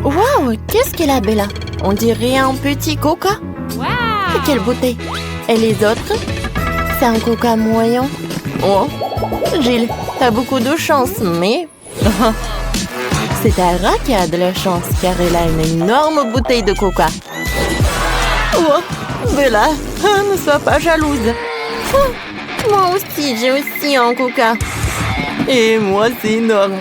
Wow, qu'est-ce qu'elle a, Bella? On dirait un petit coca. Wow! Quelle beauté! Et les autres? C'est un coca moyen. Oh, Gilles, t'as beaucoup de chance, mais... C'est Tara qui a de la chance, car elle a une énorme bouteille de coca. Oh, Bella, ne sois pas jalouse. Oh, moi aussi, j'ai aussi un coca. Et moi, c'est énorme.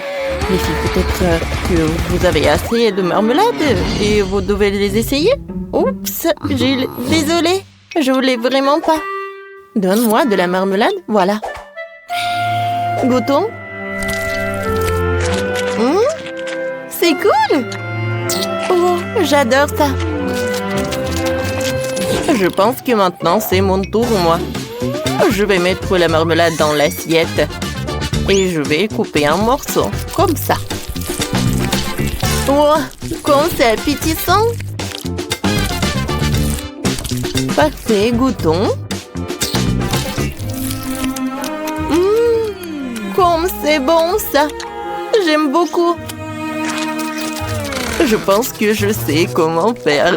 Les filles, peut-être que vous avez assez de marmelade et vous devez les essayer. Oups, Gilles, désolée, je voulais vraiment pas. Donne-moi de la marmelade, voilà. Goûtons. C'est cool. Oh, j'adore ça. Je pense que maintenant, c'est mon tour, moi. Je vais mettre la marmelade dans l'assiette. Et je vais couper un morceau, comme ça. Oh, comme c'est appétissant. Parfait, goûtons. Comme c'est bon, ça. J'aime beaucoup. Je pense que je sais comment faire.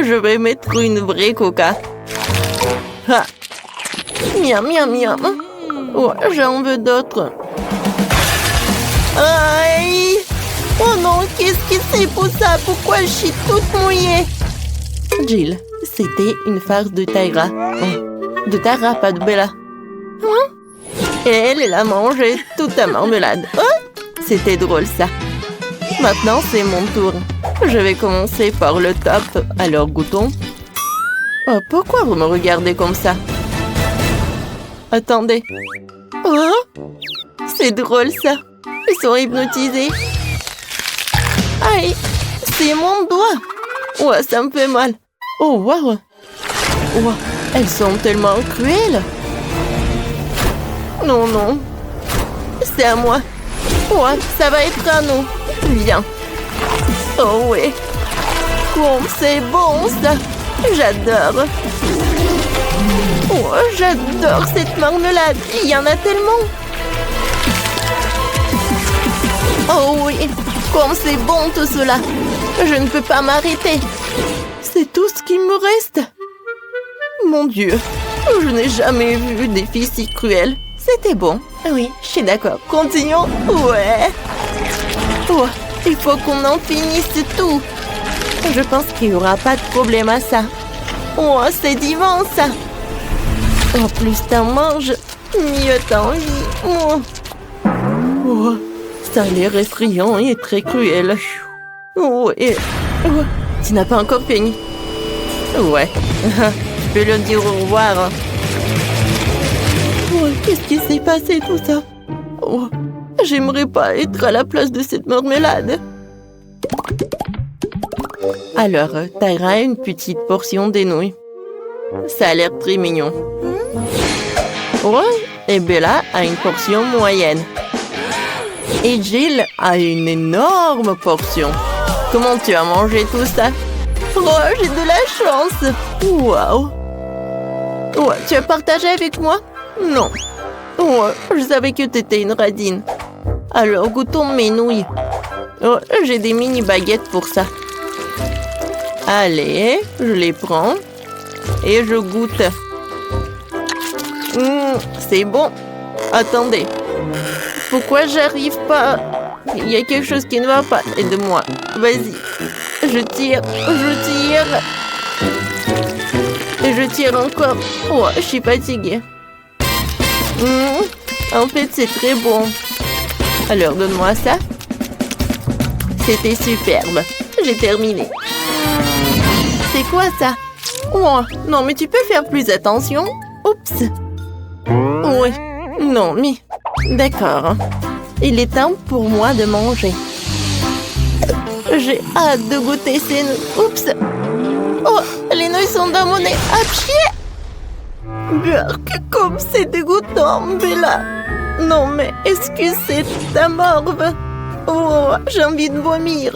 Je vais mettre une vraie coca. Ah. Miam, miam, miam. Oh, j'en veux d'autres. Aïe! Oh non, qu'est-ce que c'est pour ça? Pourquoi je suis toute mouillée? Jill, c'était une farce de Tyra. Oh, de Tara, pas de Bella. Et elle a mangé toute la marmelade. Oh, c'était drôle, ça. Maintenant, c'est mon tour. Je vais commencer par le top. Alors, goûtons. Oh, pourquoi vous me regardez comme ça? Attendez. Oh, c'est drôle, ça. Ils sont hypnotisés. Aïe, c'est mon doigt. Oh, ça me fait mal. Oh, waouh. Oh, elles sont tellement cruelles. Non, non. C'est à moi. Oh, ça va être à nous. Viens. Oh, oui. Oh, c'est bon, ça. J'adore. Oh, j'adore cette marmelade. Il y en a tellement. Oh oui, comme c'est bon tout cela. Je ne peux pas m'arrêter. C'est tout ce qui me reste. Mon Dieu, je n'ai jamais vu des filles si cruelles. C'était bon. Oui, je suis d'accord. Continuons. Ouais. Oh, il faut qu'on en finisse tout. Je pense qu'il n'y aura pas de problème à ça. Oh, c'est divin, ça. Oh, plus t'en manges, mieux t'en vis. Oh. Oh, ça a l'air effrayant et très cruel. Oh, et... oh, tu n'as pas encore fini. Ouais, je peux le dire au revoir. Oh, qu'est-ce qui s'est passé tout ça? Oh, j'aimerais pas être à la place de cette marmelade. Alors, Tyra a une petite portion des nouilles. Ça a l'air très mignon. Ouais, et Bella a une portion moyenne. Et Jill a une énorme portion. Comment tu as mangé tout ça? Oh, j'ai de la chance. Waouh. Ouais, tu as partagé avec moi? Non. Ouais, je savais que tu étais une radine. Alors, goûtons mes nouilles. Oh, j'ai des mini baguettes pour ça. Allez, je les prends. Et je goûte. C'est bon. Attendez. Pourquoi j'arrive pas? Il y a quelque chose qui ne va pas. Aide-moi. Vas-y. Je tire. Je tire. Et je tire encore. Oh, je suis fatiguée. En fait, c'est très bon. Alors, donne-moi ça. C'était superbe. J'ai terminé. C'est quoi ça? Oh, non, mais tu peux faire plus attention. Oups. Oui. Non, mais... D'accord. Il est temps pour moi de manger. J'ai hâte de goûter ces nouilles. Oups. Oh, les nouilles sont dans mon nez. Apchier. Burk, comme c'est dégoûtant, Bella. Non, mais est-ce que c'est ta morve? Oh, j'ai envie de vomir.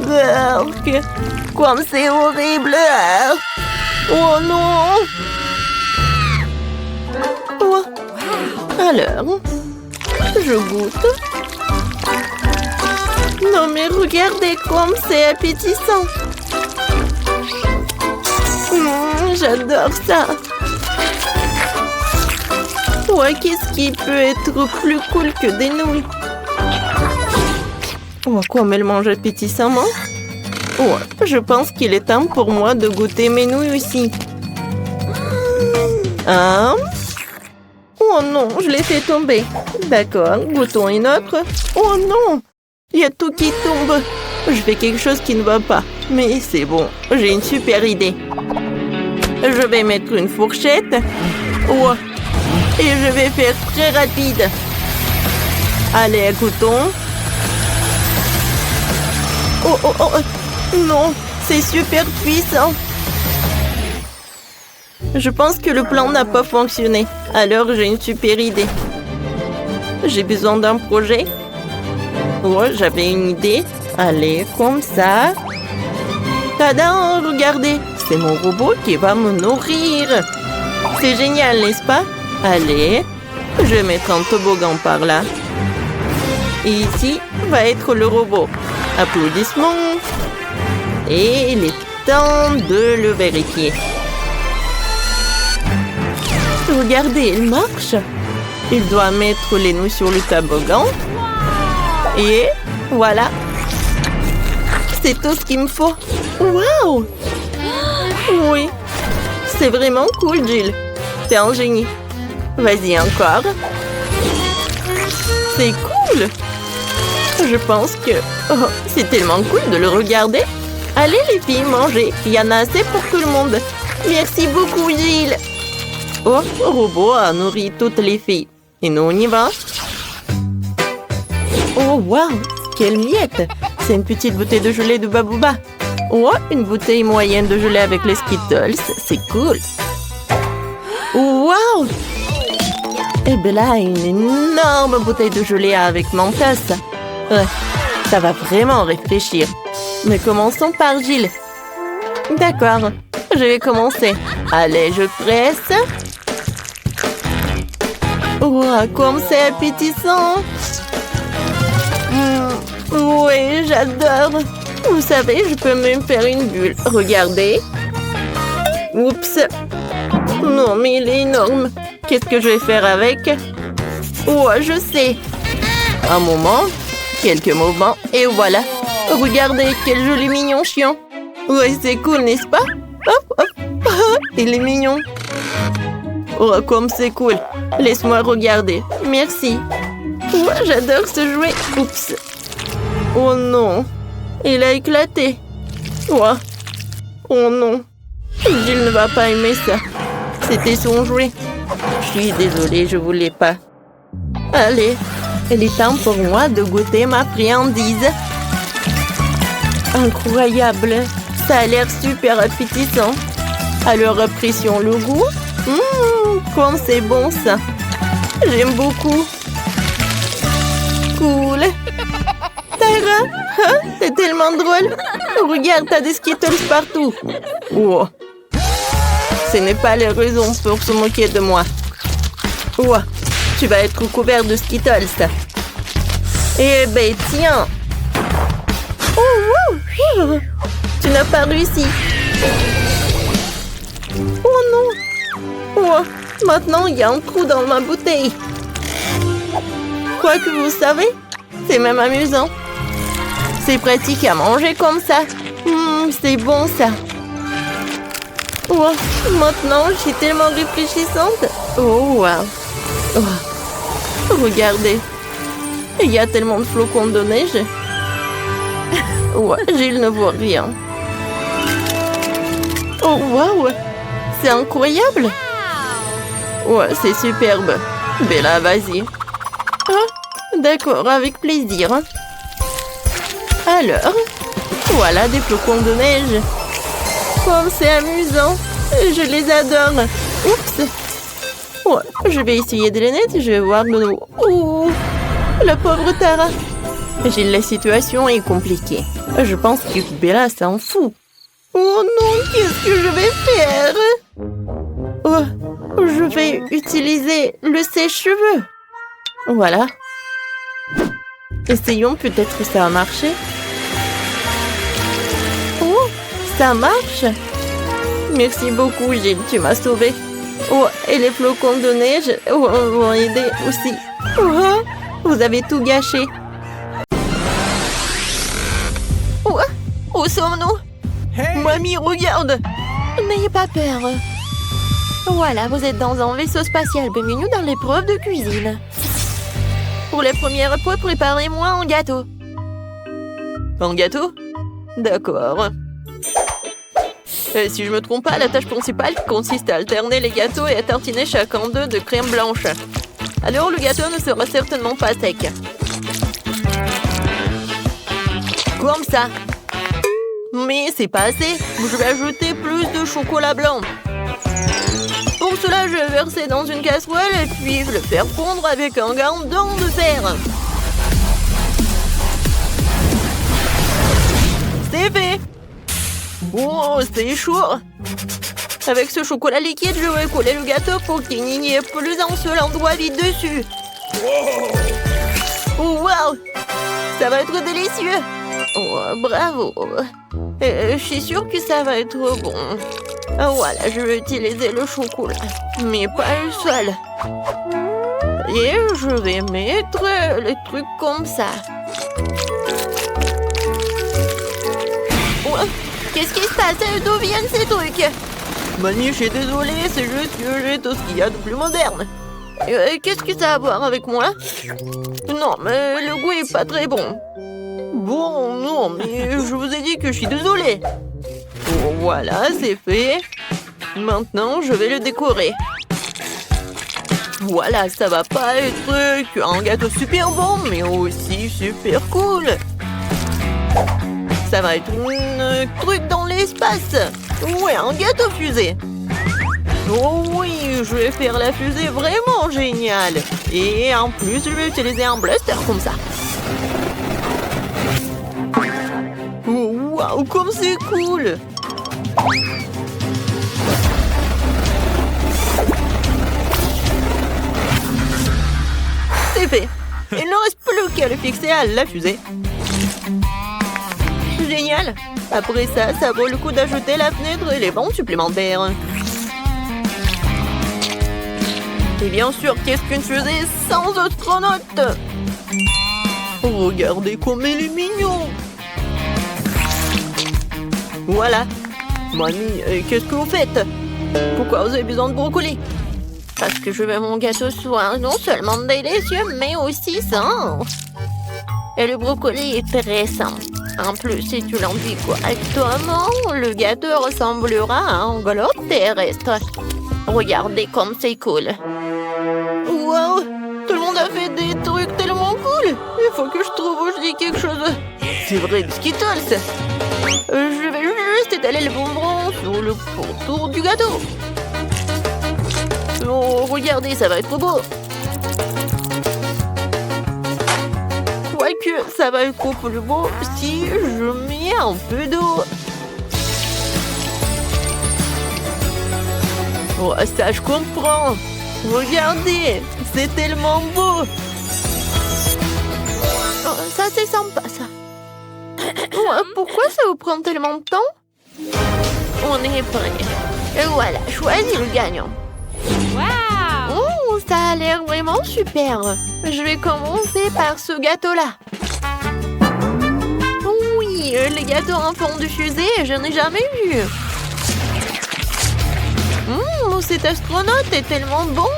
Burk, comme c'est horrible. Oh non. Oh. Alors, je goûte. Non mais regardez comme c'est appétissant. J'adore ça. Ouais, qu'est-ce qui peut être plus cool que des nouilles? Oh, comme elle mange appétissamment. Ouais, je pense qu'il est temps pour moi de goûter mes nouilles aussi. Oh non, je l'ai fait tomber. D'accord, goûtons une autre. Oh non, il y a tout qui tombe. Je fais quelque chose qui ne va pas. Mais c'est bon, j'ai une super idée. Je vais mettre une fourchette. Ouais. Et je vais faire très rapide. Allez, goûtons. Oh, oh, oh. Non, c'est super puissant. Je pense que le plan n'a pas fonctionné. Alors, j'ai une super idée. J'ai besoin d'un projet. Oh, j'avais une idée. Allez, comme ça. Tada, regardez. C'est mon robot qui va me nourrir. C'est génial, n'est-ce pas? Allez, je vais mettre un toboggan par là. Et ici va être le robot. Applaudissements. Et il est temps de le vérifier. Regardez, il marche. Il doit mettre les nouilles sur le toboggan. Et voilà. C'est tout ce qu'il me faut. Waouh! Oui. C'est vraiment cool, Jill. T'es un génie. Vas-y, encore. C'est cool. Je pense que... Oh, c'est tellement cool de le regarder. Allez, les filles, mangez. Il y en a assez pour tout le monde. Merci beaucoup, Jill. Oh, le robot a nourri toutes les filles. Et nous, on y va. Oh, waouh! Quelle miette! C'est une petite bouteille de gelée de Babouba. Oh, une bouteille moyenne de gelée avec les Skittles. C'est cool. Waouh! Et bien là, une énorme bouteille de gelée avec Mentos. Ça va vraiment réfléchir. Mais commençons par Jill. D'accord, je vais commencer. Allez, je presse. Wow, comme c'est appétissant. Oui, j'adore. Vous savez, je peux même faire une bulle. Regardez. Oups. Non, mais il est énorme. Qu'est-ce que je vais faire avec? Oh, je sais. Un moment. Quelques mouvements. Et voilà. Regardez, quel joli mignon chien. Ouais, c'est cool, n'est-ce pas? Hop, hop. Il est mignon. Oh, comme c'est cool. Laisse-moi regarder. Merci. Ouais, j'adore ce jouet. Oups. Oh non. Il a éclaté. Ouais. Oh non. Jill ne va pas aimer ça. C'était son jouet. Je suis désolée, je voulais pas. Allez, il est temps pour moi de goûter ma friandise. Incroyable. Ça a l'air super appétissant. Alors apprécions le goût. Comme c'est bon ça. J'aime beaucoup. Cool. Tara, hein? C'est tellement drôle. Regarde, t'as des Skittles partout. Wow. Ce n'est pas la raison pour se moquer de moi. Wow. Tu vas être couvert de Skittles. Eh ben, tiens. Oh, wow. Tu n'as pas réussi. Oh non. Oh, maintenant, il y a un trou dans ma bouteille. Quoi que vous savez, c'est même amusant. C'est pratique à manger comme ça. C'est bon ça. Oh, maintenant, je suis tellement réfléchissante. Oh, wow. Oh, regardez. Il y a tellement de flocons de neige. Ouais, Jill ne voit rien. Oh, wow. C'est incroyable. Ouais, c'est superbe. Bella, vas-y. Ah, d'accord, avec plaisir. Alors, voilà des flocons de neige. Comme c'est amusant. Je les adore. Oups. Ouais, je vais essayer de les nettoyer. Je vais voir de nouveau. Oh, la pauvre Tara. La situation est compliquée. Je pense que Bella s'en fout. Oh non, qu'est-ce que je vais faire? Oh, je vais utiliser le sèche-cheveux. Voilà. Essayons, peut-être ça a marché. Oh, ça marche. Merci beaucoup, Gilles, tu m'as sauvée. Oh, et les flocons de neige vont aider aussi. Oh, vous avez tout gâché. Oh, où sommes-nous? Mamie, regarde. N'ayez pas peur. Voilà, vous êtes dans un vaisseau spatial. Bienvenue dans l'épreuve de cuisine. Pour les premières fois, préparez-moi un gâteau. Un gâteau? D'accord. Si je me trompe pas, la tâche principale consiste à alterner les gâteaux et à tartiner chacun d'eux de crème blanche. Alors le gâteau ne sera certainement pas sec. Comme ça. Mais c'est pas assez. Je vais ajouter plus de chocolat blanc. Pour cela, je vais verser dans une casserole et puis le faire fondre avec un gandon de fer. C'est fait. Oh, c'est chaud. Avec ce chocolat liquide, je vais coller le gâteau pour qu'il n'y ait plus un seul endroit vide dessus. Oh, wow! Ça va être délicieux. Oh, bravo. Je suis sûre que ça va être bon. Voilà, je vais utiliser le chocolat, mais pas le seul. Et je vais mettre les trucs comme ça. Oh, qu'est-ce qui se passe? D'où viennent ces trucs? Manu, je suis désolée, c'est juste que j'ai tout ce qu'il y a de plus moderne. Qu'est-ce que ça a à voir avec moi? Non, mais le goût est pas très bon. Bon, non, mais je vous ai dit que je suis désolée. Oh, voilà, c'est fait. Maintenant, je vais le décorer. Voilà, ça va pas être un gâteau super bon, mais aussi super cool. Ça va être un truc dans l'espace. Ouais, un gâteau fusée. Oh oui, je vais faire la fusée vraiment géniale. Et en plus, je vais utiliser un blaster comme ça. Oh, waouh, comme c'est cool! C'est fait. Il ne reste plus qu'à le fixer à la fusée. Génial! Après ça, ça vaut le coup d'ajouter la fenêtre et les bancs supplémentaires. Et bien sûr, qu'est-ce qu'une fusée sans astronaute? Regardez comme il est mignon! Voilà. Mamie, qu'est-ce que vous faites? Pourquoi vous avez besoin de brocoli? Parce que je veux que mon gâteau soit non seulement délicieux, mais aussi sain. Et le brocoli est très sain. En plus, si tu l'enduis correctement, le gâteau ressemblera à un globe terrestre. Regardez comme c'est cool. Wow! Tout le monde a fait des trucs tellement cool! Il faut que je trouve où je dis quelque chose. C'est vrai, du Skittles! Je vais juste étaler le bonbon sur le pourtour du gâteau. Oh, regardez, ça va être beau. Quoique, ça va être trop plus beau si je mets un peu d'eau. Oh, ça, je comprends. Regardez, c'est tellement beau. Oh, ça, c'est sympa, ça. Pourquoi ça vous prend tellement de temps? On est prêt. Et voilà, choisis le gagnant. Wow! Oh, ça a l'air vraiment super. Je vais commencer par ce gâteau-là. Oui, les gâteaux en forme de fusée, je n'ai jamais vu. Cet astronaute est tellement bon.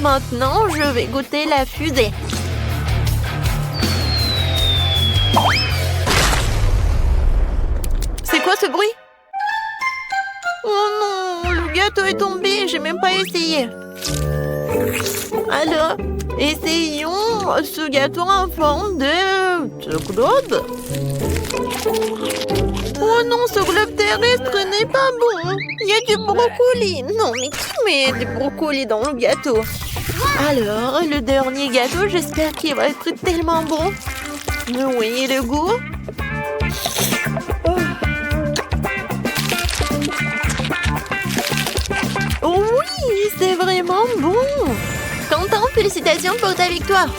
Maintenant, je vais goûter la fusée. C'est quoi ce bruit? Oh non, le gâteau est tombé, j'ai même pas essayé. Alors, essayons ce gâteau en forme de globe. Oh non, ce globe terrestre n'est pas bon. Il y a du brocoli. Non, mais qui met des brocolis dans le gâteau? Alors, le dernier gâteau, j'espère qu'il va être tellement bon. Oui, le goût. Oh oui, c'est vraiment bon. Quentin, félicitations pour ta victoire.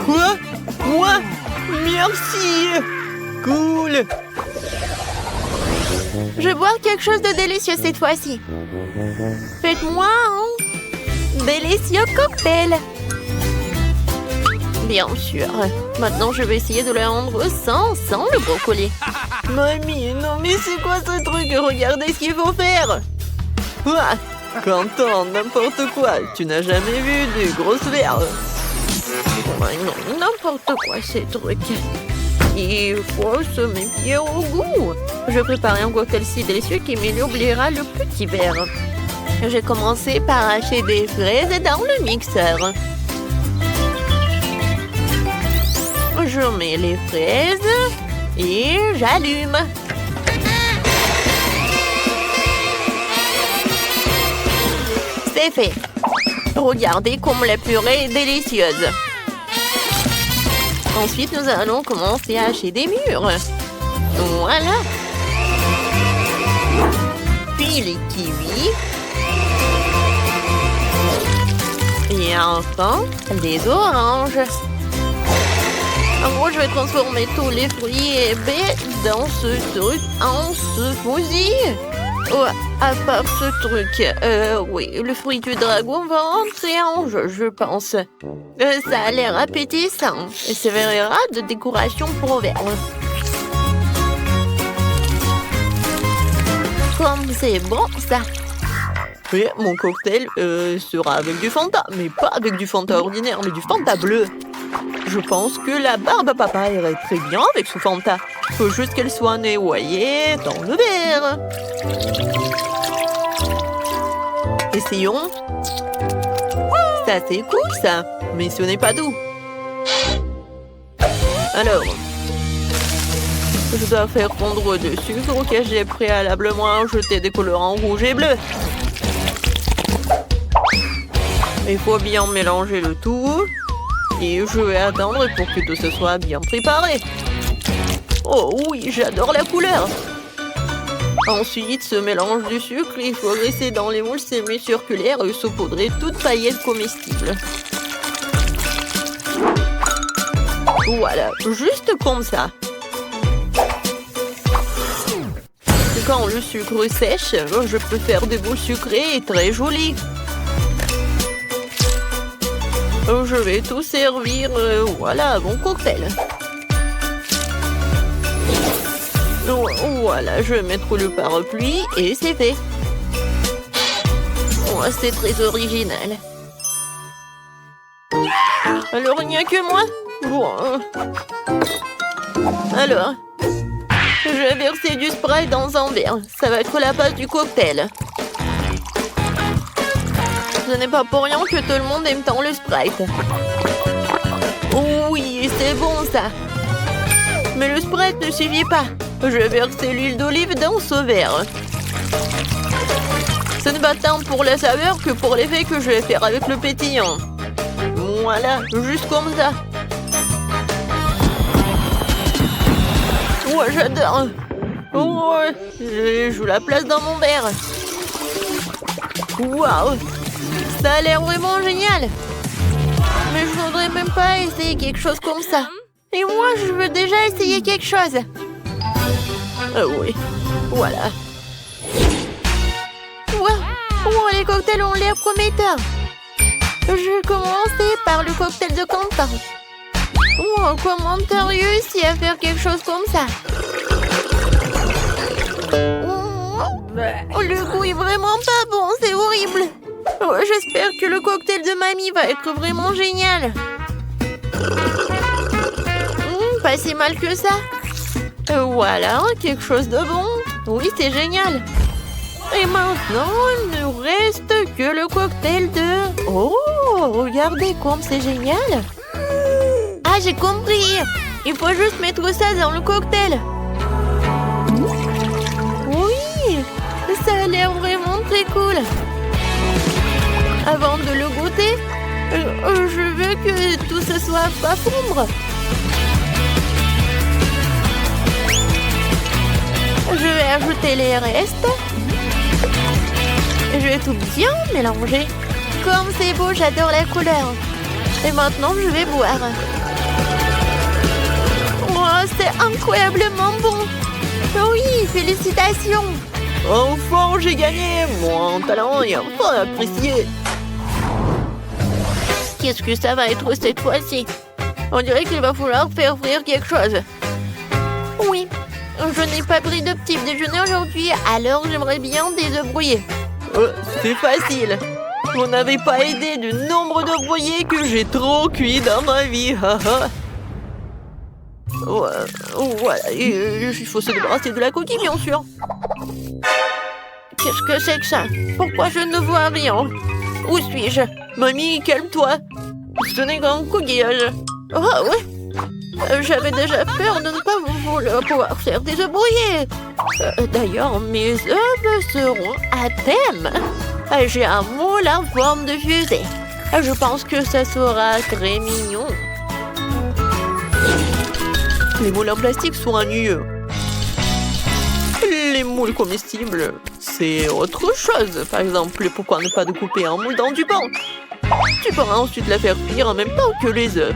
Quoi? Moi? Merci! Cool! Je vais boire quelque chose de délicieux cette fois-ci. Faites-moi un délicieux cocktail. Bien sûr. Maintenant, je vais essayer de le rendre sans le brocoli. Mamie, non mais c'est quoi ce truc? Regardez ce qu'il faut faire. Ouah, Quentin, n'importe quoi. Tu n'as jamais vu du gros verre. Ouais, non, n'importe quoi ces trucs. Il faut se méfier au goût. Je vais préparer un cocktail si délicieux qui m'oubliera le petit verre. J'ai commencé par hacher des fraises dans le mixeur. Je mets les fraises et j'allume. C'est fait. Regardez comme la purée est délicieuse. Ensuite, nous allons commencer à hacher des mûres. Voilà. Puis les kiwis. Et enfin, les oranges. En gros, je vais transformer tous les fruits et baies dans ce truc en smoothie. Oh, à part ce truc, oui, le fruit du dragon va entrer en jeu, je pense. Ça a l'air appétissant et servira de décoration pour verre. Comme c'est bon, ça. Oui, mon cocktail sera avec du Fanta, mais pas avec du Fanta ordinaire, mais du Fanta bleu. Je pense que la barbe à papa irait très bien avec ce Fanta. Faut juste qu'elle soit noyée dans le verre. Essayons. Ça, c'est cool, ça. Mais ce n'est pas doux. Alors, je dois faire fondre du sucre auquel j'ai préalablement ajouté des colorants rouges et bleus. Il faut bien mélanger le tout. Et je vais attendre pour que tout ce soit bien préparé. Oh oui, j'adore la couleur. Ensuite, ce mélange du sucre, il faut glisser dans les moules semi-circulaires et saupoudrer toute paillette comestible. Voilà, juste comme ça. Et quand le sucre sèche, je peux faire des boules sucrées et très jolies. Je vais tout servir, voilà, mon cocktail. Voilà, je vais mettre le parapluie et c'est fait. Oh, c'est très original. Alors, il n'y a que moi? Bon. Alors, je vais verser du Sprite dans un verre. Ça va être la base du cocktail. Ce n'est pas pour rien que tout le monde aime tant le Sprite. Oui, c'est bon ça. Mais le Sprite ne suffit pas. Je vais verser l'huile d'olive dans ce verre. Ce n'est pas tant pour la saveur que pour l'effet que je vais faire avec le pétillant. Voilà, juste comme ça. Ouais, j'adore. Ouais, je joue la place dans mon verre. Waouh, ça a l'air vraiment génial. Mais je voudrais même pas essayer quelque chose comme ça. Et moi, je veux déjà essayer quelque chose. Oui, voilà. Wow, les cocktails ont l'air prometteurs. Je vais commencer par le cocktail de Quentin. Wow, comment t'as réussi à faire quelque chose comme ça? Oh, le goût est vraiment pas bon, c'est horrible. Oh, j'espère que le cocktail de mamie va être vraiment génial. Pas si mal que ça. Voilà, quelque chose de bon. Oui, c'est génial. Et maintenant, il ne reste que le cocktail de... Oh, regardez comme c'est génial. Ah, j'ai compris. Il faut juste mettre ça dans le cocktail. Oui, ça a l'air vraiment très cool. Avant de le goûter, je veux que tout ce soit pas fondre. Je vais ajouter les restes. Je vais tout bien mélanger. Comme c'est beau, j'adore la couleur. Et maintenant, je vais boire. c'est incroyablement bon. Oui, félicitations. Enfin, j'ai gagné. Mon talent est enfin apprécié. Qu'est-ce que ça va être cette fois-ci? On dirait qu'il va falloir faire frire quelque chose. Oui, je n'ai pas pris de petit déjeuner aujourd'hui, alors j'aimerais bien des œufs brouillés. C'est facile. Vous n'avez pas aidé du nombre d'œufs brouillés que j'ai trop cuit dans ma vie. Voilà, il faut se débarrasser de la coquille, bien sûr. Qu'est-ce que c'est que ça? Pourquoi je ne vois rien? Où suis-je? Mamie, calme-toi. Ce n'est qu'un coquillage. Oh, ouais. J'avais déjà peur de ne pas pouvoir faire des œufs brouillés. D'ailleurs, mes œufs seront à thème. J'ai un moule en forme de fusée. Je pense que ça sera très mignon. Les moules en plastique sont ennuyeux. Les moules comestibles, c'est autre chose. Par exemple, pourquoi ne pas couper un moule dans du pain? Tu pourras ensuite la faire cuire en même temps que les œufs.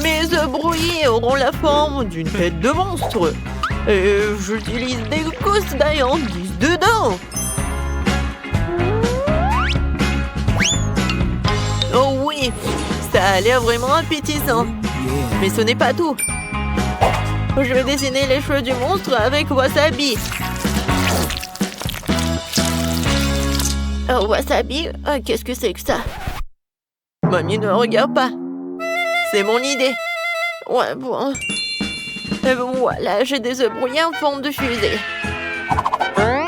Mes œufs brouillés auront la forme d'une tête de monstre. Et j'utilise des gousses d'ail en guise de dents. Oh oui, ça a l'air vraiment appétissant. Mais ce n'est pas tout. Je vais dessiner les cheveux du monstre avec wasabi. Wasabi, qu'est-ce que c'est que ça? Mamie, ne regarde pas. C'est mon idée. Ouais, bon. Et voilà, j'ai des œufs brouillés en forme de fusée.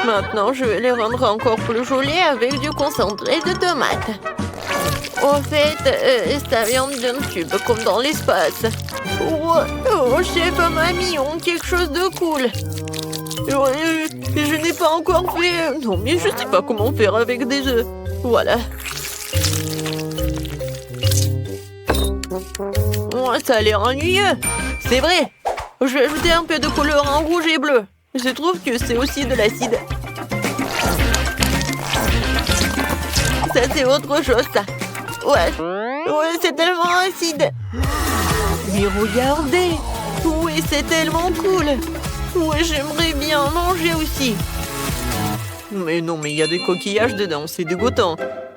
Maintenant, je vais les rendre encore plus jolis avec du concentré de tomates. Au fait, ça vient d'un tube, comme dans l'espace. Oh, chef, mamie, on quelque chose de cool. Je n'ai pas encore fait... Non, mais je ne sais pas comment faire avec des œufs. Voilà. Oh, ça a l'air ennuyeux. C'est vrai. Je vais ajouter un peu de couleur en rouge et bleu. Je trouve que c'est aussi de l'acide. Ça, c'est autre chose, ça. Ouais, c'est tellement acide. Mais regardez. Oui, c'est tellement cool. Ouais, j'aimerais bien manger aussi. Mais non, mais il y a des coquillages dedans, c'est dégoûtant.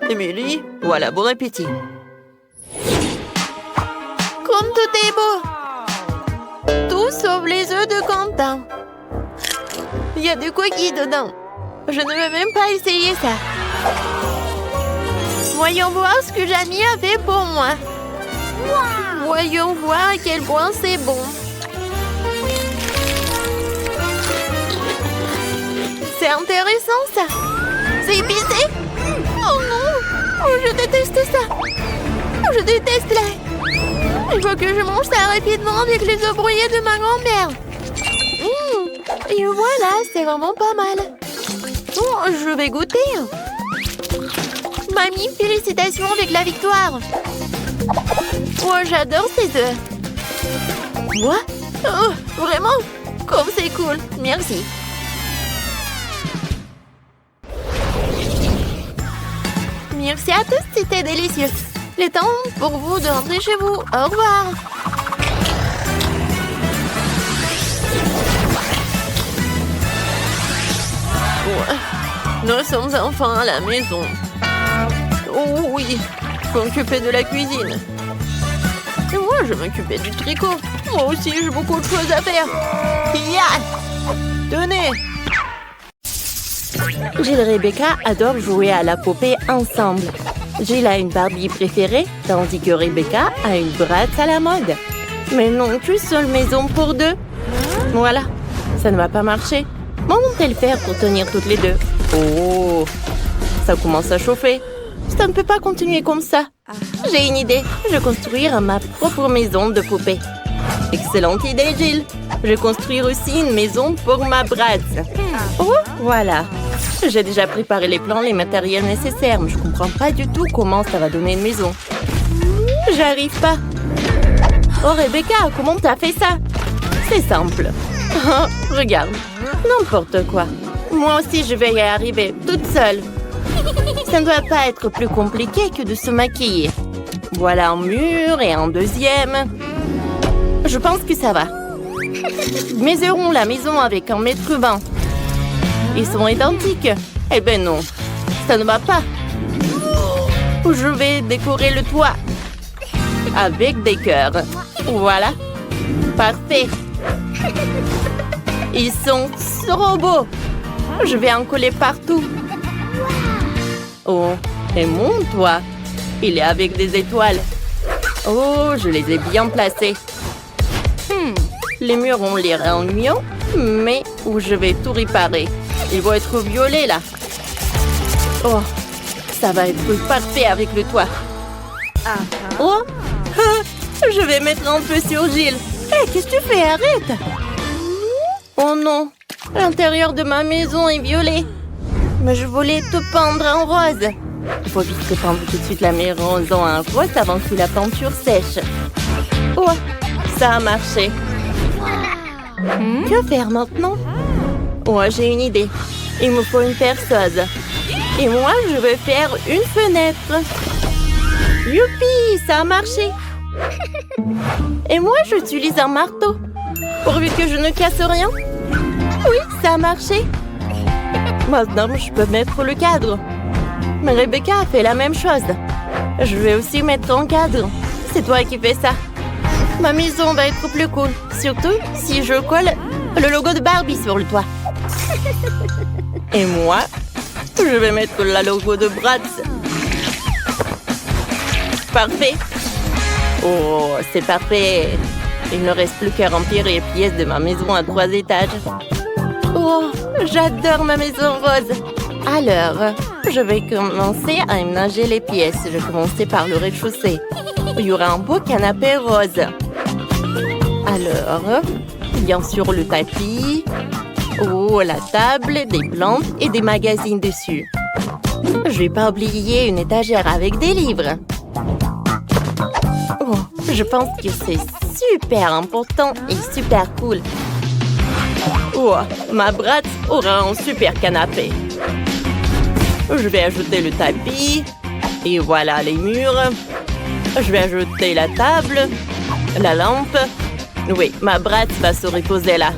Émilie, voilà, bon appétit. Comme tout est beau. Tout sauf les œufs de Quentin. Il y a des coquilles dedans. Je ne vais même pas essayer ça. Voyons voir ce que Jamie a fait pour moi. Wow. Voyons voir à quel point c'est bon. C'est intéressant, ça. C'est épicé. Oh non. Oh, je déteste ça. Je déteste la... Il faut que je mange ça rapidement avec les œufs brouillés de ma grand-mère. Et voilà, c'est vraiment pas mal. Oh, je vais goûter. Mamie, félicitations avec la victoire. Oh, j'adore ces œufs. Quoi? Oh, vraiment? Comme c'est cool. Merci. Merci à tous, c'était délicieux. Il est temps pour vous de rentrer chez vous. Au revoir. Ouais. Nous sommes enfin à la maison. Oh oui, je m'occuper de la cuisine. Et moi, je m'occupais du tricot. Moi aussi, j'ai beaucoup de choses à faire. Tenez. Jill et Rebecca adorent jouer à la poupée ensemble. Jill a une Barbie préférée, tandis que Rebecca a une Bratz à la mode. Mais non, qu'une seule maison pour deux. Voilà, ça ne va pas marcher. Comment vont-elles faire pour tenir toutes les deux? Oh, ça commence à chauffer. Ça ne peut pas continuer comme ça. J'ai une idée. Je vais construire ma propre maison de poupée. Excellente idée, Jill. Je vais construire aussi une maison pour ma Bratz. Oh, voilà. J'ai déjà préparé les plans, les matériels nécessaires, mais je comprends pas du tout comment ça va donner une maison. J'arrive pas. Oh, Rebecca, comment t'as fait ça? C'est simple. Regarde, n'importe quoi. Moi aussi, je vais y arriver, toute seule. Ça ne doit pas être plus compliqué que de se maquiller. Voilà un mur et un deuxième. Je pense que ça va. Mesurons la maison avec un mètre cube. Ils sont identiques. Eh ben non, ça ne va pas. Je vais décorer le toit avec des cœurs. Voilà. Parfait. Ils sont trop beaux. Je vais en coller partout. Oh, et mon toit, il est avec des étoiles. Oh, je les ai bien placés. Les murs ont l'air ennuyants, mais où je vais tout réparer. Ils vont être violets là. Oh, ça va être parfait avec le toit. Oh, je vais mettre un peu sur Gilles. Hé, qu'est-ce que tu fais? Arrête! Oh non, l'intérieur de ma maison est violet. Mais je voulais te peindre en rose. Il faut vite repeindre tout de suite la maison en rose avant que la peinture sèche. Oh, ça a marché. Que faire maintenant? Oh, j'ai une idée. Il me faut une perceuse. Et moi, je vais faire une fenêtre. Youpi, ça a marché. Et moi, j'utilise un marteau. Pourvu que je ne casse rien. Oui, ça a marché. Maintenant, je peux mettre le cadre. Mais Rebecca a fait la même chose. Je vais aussi mettre un cadre. C'est toi qui fais ça. Ma maison va être plus cool. Surtout si je colle le logo de Barbie sur le toit. Et moi, je vais mettre le logo de Bratz. Parfait. Oh, c'est parfait. Il ne reste plus qu'à remplir les pièces de ma maison à 3 étages. Oh, j'adore ma maison rose. Alors, je vais commencer à aménager les pièces. Je vais commencer par le rez-de-chaussée. Il y aura un beau canapé rose. Alors, bien sûr le tapis. Oh, la table, des plantes et des magazines dessus. Je vais pas oublier une étagère avec des livres. Oh, je pense que c'est super important et super cool. Oh, ma Bratz aura un super canapé. Je vais ajouter le tapis. Et voilà les murs. Je vais ajouter la table, la lampe. Oui, ma Bratz va se reposer là.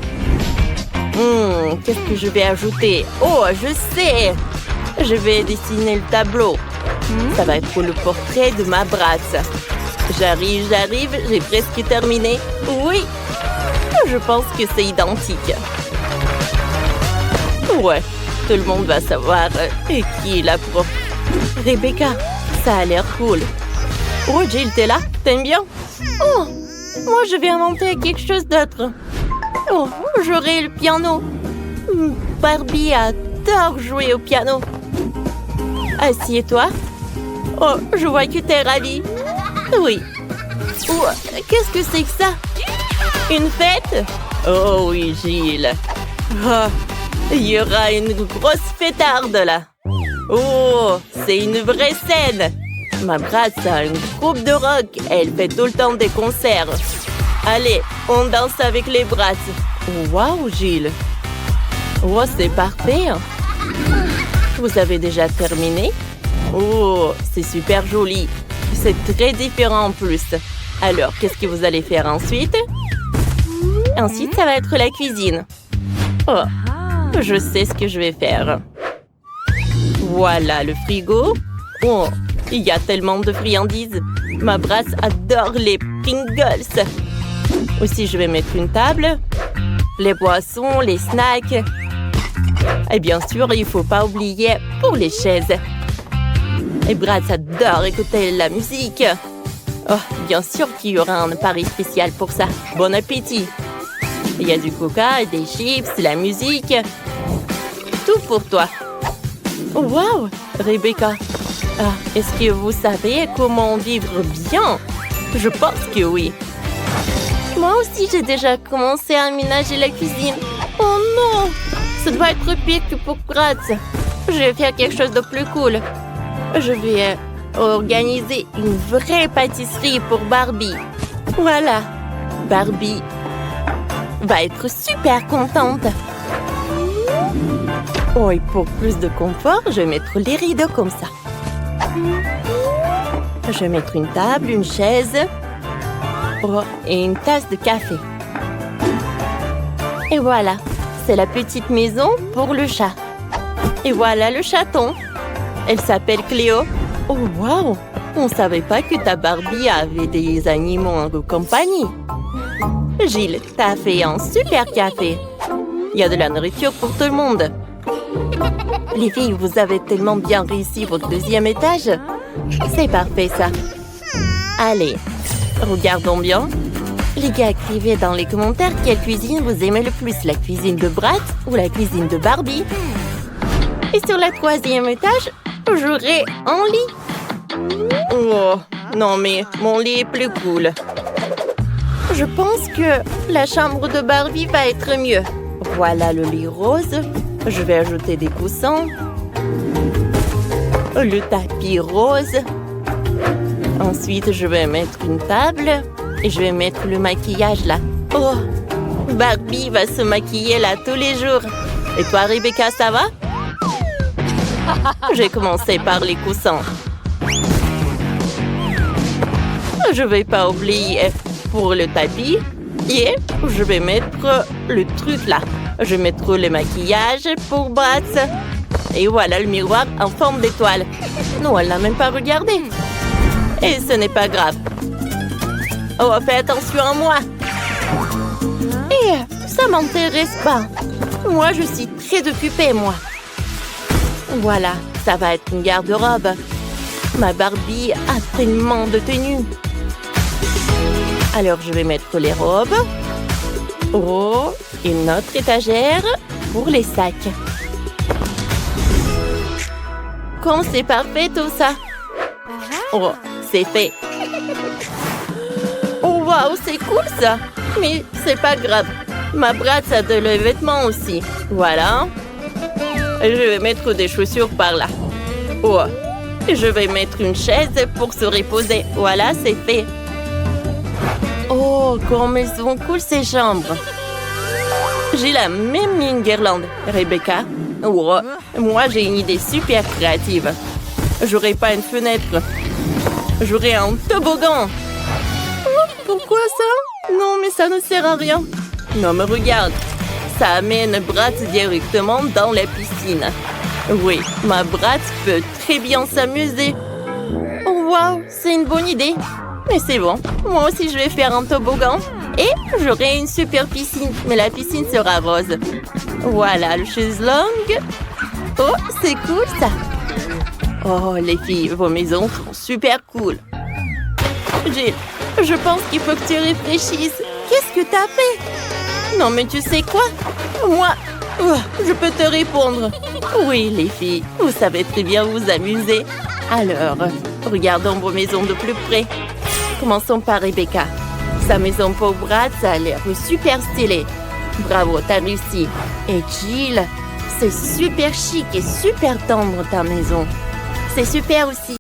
Qu'est-ce que je vais ajouter? Oh, je sais! Je vais dessiner le tableau. Ça va être le portrait de ma Bratz. J'arrive, j'ai presque terminé. Oui, je pense que c'est identique. Ouais, tout le monde va savoir qui est la prof. Rebecca, ça a l'air cool. Oh, Jill, t'es là? T'aimes bien? Oh, moi je vais inventer quelque chose d'autre. Oh, j'aurai le piano. Barbie adore jouer au piano. Assieds-toi. Oh, je vois que t'es ravie. Oui. Oh, qu'est-ce que c'est que ça? Une fête? Oh oui, Gilles. Oh, il y aura une grosse fêtarde là. Oh, c'est une vraie scène. Ma Bratz a une groupe de rock. Elle fait tout le temps des concerts. Allez, on danse avec les Bratz. Waouh, Gilles. Oh, c'est parfait. Vous avez déjà terminé? Oh, c'est super joli. C'est très différent en plus. Alors, qu'est-ce que vous allez faire ensuite? Ensuite, ça va être la cuisine. Oh, je sais ce que je vais faire. Voilà le frigo. Oh, il y a tellement de friandises. Ma Bratz adore les Pringles. Aussi, je vais mettre une table, les boissons, les snacks. Et bien sûr, il ne faut pas oublier pour les chaises. Et Bratz adore écouter la musique. Oh, bien sûr qu'il y aura un pari spécial pour ça. Bon appétit. Il y a du coca, des chips, la musique. Tout pour toi. Oh, wow, Rebecca. Ah, est-ce que vous savez comment vivre bien? Je pense que oui. Moi aussi, j'ai déjà commencé à aménager la cuisine. Oh non! Ça doit être pire que pour Bratz. Je vais faire quelque chose de plus cool. Je vais organiser une vraie pâtisserie pour Barbie. Voilà. Barbie va être super contente. Oh, et pour plus de confort, je vais mettre les rideaux comme ça. Je vais mettre une table, une chaise. Oh, et une tasse de café. Et voilà, c'est la petite maison pour le chat. Et voilà le chaton. Elle s'appelle Cléo. Oh, wow! On ne savait pas que ta Barbie avait des animaux en compagnie. Gilles, t'as fait un super café. Il y a de la nourriture pour tout le monde. Les filles, vous avez tellement bien réussi votre deuxième étage. C'est parfait, ça. Allez, regardons bien. Les gars, écrivez dans les commentaires quelle cuisine vous aimez le plus, la cuisine de Bratz ou la cuisine de Barbie. Et sur le troisième étage, j'aurai un lit. Oh, non mais mon lit est plus cool. Je pense que la chambre de Barbie va être mieux. Voilà le lit rose. Je vais ajouter des coussins. Le tapis rose. Ensuite, je vais mettre une table. Et je vais mettre le maquillage là. Oh, Barbie va se maquiller là tous les jours. Et toi, Rebecca, ça va? J'ai commencé par les coussins. Je vais pas oublier pour le tapis. Et je vais mettre le truc là. Je vais mettre le maquillage pour Bratz. Et voilà le miroir en forme d'étoile. Non, elle n'a même pas regardé. Et ce n'est pas grave. Oh, fais attention à moi. Et ça m'intéresse pas. Moi, je suis très occupée, moi. Voilà, ça va être une garde-robe. Ma Barbie a tellement de tenues. Alors, je vais mettre les robes. Oh, une autre étagère pour les sacs. Comme c'est parfait tout ça. Oh, c'est fait. Oh, waouh, c'est cool ça. Mais c'est pas grave. Ma Bratz a de les vêtements aussi. Voilà. Je vais mettre des chaussures par là. Oh, je vais mettre une chaise pour se reposer. Voilà, c'est fait. Oh, comme elles sont cool ces chambres. J'ai la même une guirlande, Rebecca. Oh, moi, j'ai une idée super créative. J'aurai pas une fenêtre. J'aurai un toboggan. Oh, pourquoi ça? Non, mais ça ne sert à rien. Non, mais regarde. Ça amène Bratz directement dans la piscine. Oui, ma Bratz peut très bien s'amuser. Oh, waouh, c'est une bonne idée. Mais c'est bon, moi aussi je vais faire un toboggan. Et j'aurai une super piscine, mais la piscine sera rose. Voilà le chaiselong. Oh, c'est cool ça. Oh, les filles, vos maisons sont super cool. Gilles, je pense qu'il faut que tu réfléchisses. Qu'est-ce que t'as fait? Non, mais tu sais quoi? Moi, je peux te répondre. Oui, les filles, vous savez très bien vous amuser. Alors, regardons vos maisons de plus près. Commençons par Rebecca. Sa maison pour Bratz a l'air super stylée. Bravo, t'as réussi. Et Jill, c'est super chic et super tendre ta maison. C'est super aussi.